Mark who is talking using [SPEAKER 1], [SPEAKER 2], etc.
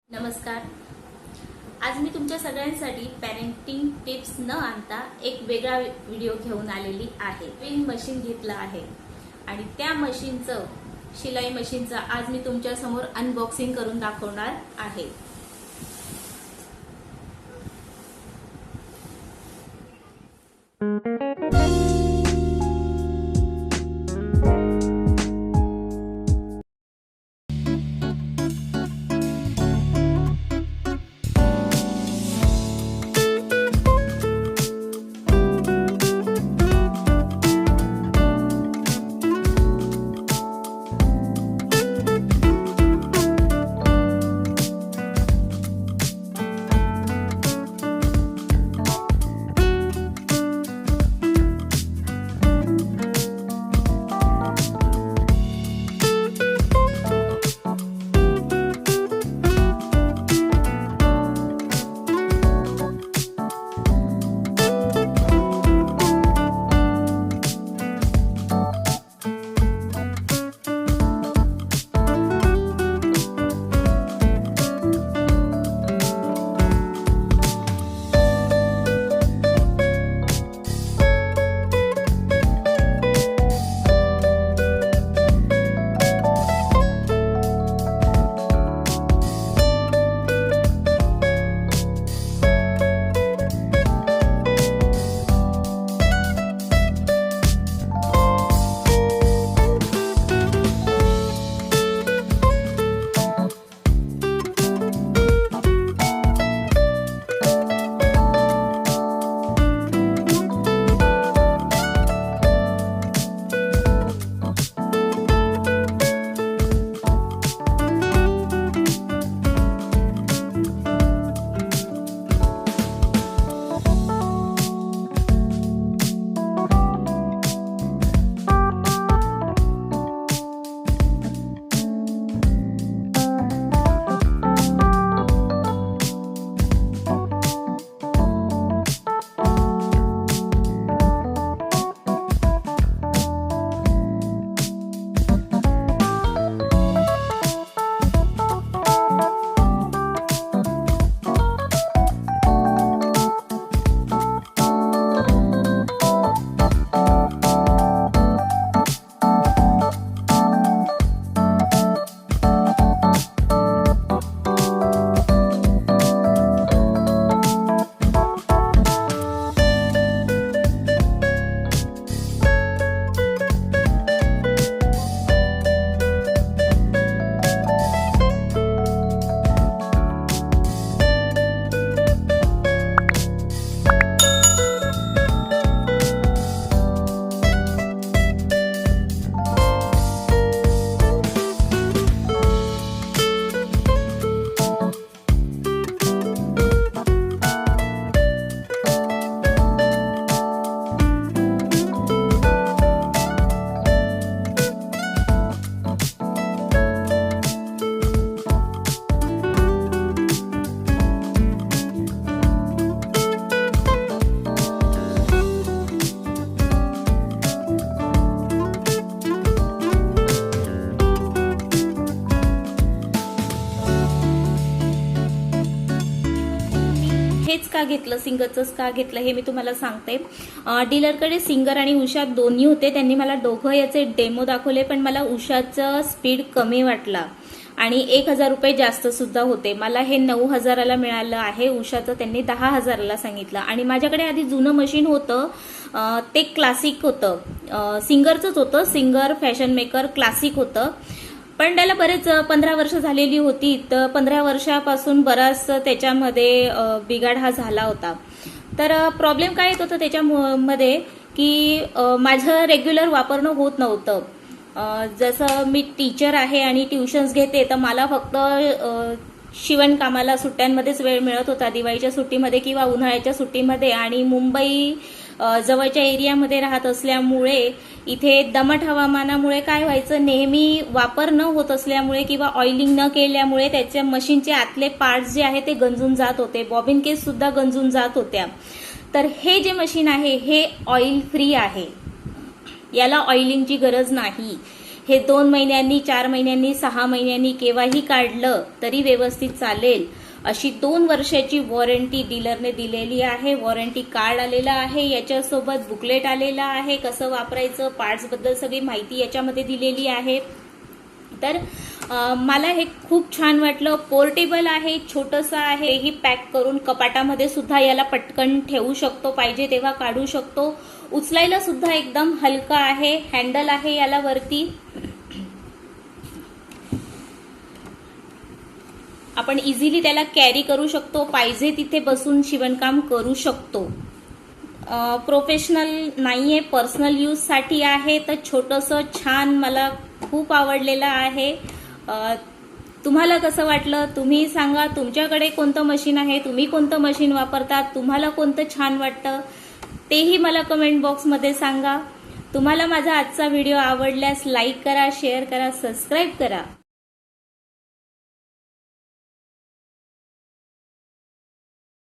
[SPEAKER 1] नमस्कार. आज मी तुमच्या सगळ्यांसाठी पॅरेंटिंग टिप्स न आणता एक वेगळा व्हिडिओ घेऊन आलेली आहे. नवीन मशीन घेतलं आहे आणि त्या मशीनचं, शिलाई मशीनचं आज मी तुमच्या समोर अनबॉक्सिंग करून दाखवणार आहे. हेच का घेतलं, सिंगरचंच का घेतलं हे मी तुम्हाला सांगते. डीलरकडे सिंगर आणि उषा दोन्ही होते. त्यांनी मला दोघं याचे डेमो दाखवले, पण मला उषाचं स्पीड कमी वाटला आणि 1000 रुपये जास्त सुद्धा होते. मला हे 9000ला मिळालं आहे. उषाचं त्यांनी 10000ला सांगितलं. आणि माझ्याकडे आधी जुनं मशीन होतं, ते क्लासिक होतं, सिंगरचंच होतं, सिंगर फॅशन मेकर क्लासिक होतं. पण त्याला बरेच 15 वर्ष झालेली होती. तर 15 वर्षापासून बराच त्याच्यामध्ये बिघाड हा झाला होता. तर प्रॉब्लेम काय येत होता त्याच्यामध्ये की माझं रेग्युलर वापरणं होत नव्हतं. जसं मी टीचर आहे आणि ट्युशन्स घेते, तर मला फक्त शिवणकामाला सुट्ट्यांमध्येच वेळ मिळत होता, दिवाळीच्या सुट्टीमध्ये किंवा उन्हाळ्याच्या सुट्टीमध्ये. आणि मुंबई जवळच्या एरियामध्ये राहत असल्यामुळे इथे दमट हवामानामुळे काय व्हायचं, नेहमी वापर न होत असल्यामुळे किंवा ऑइलिंग न केल्यामुळे त्याच्या मशीनचे आतले पार्ट्स जे आहे ते गंजून जात होते, बॉबिन केस सुद्धा गंजून जात होत्या. तर हे जे मशीन आहे हे ऑइल फ्री आहे, याला ऑइलिंगची गरज नाही. हे 2 महिन्यांनी, 4 महिन्यांनी, 6 महिन्यांनी केव्हाही काढलं तरी व्यवस्थित चालेल अशी 2 वर्षाची वॉरंटी डीलरने दिलेली आहे. वॉरंटी कार्ड आलेला आहे, याच्यासोबत बुकलेट आलेला आहे, कसं वापरायचं, पार्ट्स बद्दल सगळी माहिती याच्यामध्ये दिलेली आहे. तर मला हे खूप छान वाटलं. पोर्टेबल आहे, छोटंसं आहे, ही पॅक करून कपाटामध्ये सुद्धा याला पटकन ठेवू शकतो, पाहिजे तेव्हा काढू शकतो. उचलायला सुद्धा एकदम हलका आहे. हँडल आहे याला वरती, आपण इझिली त्याला कॅरी करू शकतो, पाहिजे तिथे बसून शिवणकाम करू शकतो. प्रोफेशनल नाहीये, पर्सनल यूज साठी आहे. तर छोटंसं छान मला खूप आवडलेलं आहे. तुम्हाला कसं वाटलं तुम्ही सांगा. तुमच्याकडे कोणतं मशीन आहे, तुम्ही कोणतं मशीन वापरतात, तुम्हाला कोणतं छान वाटतं तेही मला कमेंट बॉक्समध्ये सांगा. तुम्हाला माझा आजचा व्हिडिओ आवडल्यास लाईक करा, शेअर करा, सबस्क्राईब करा.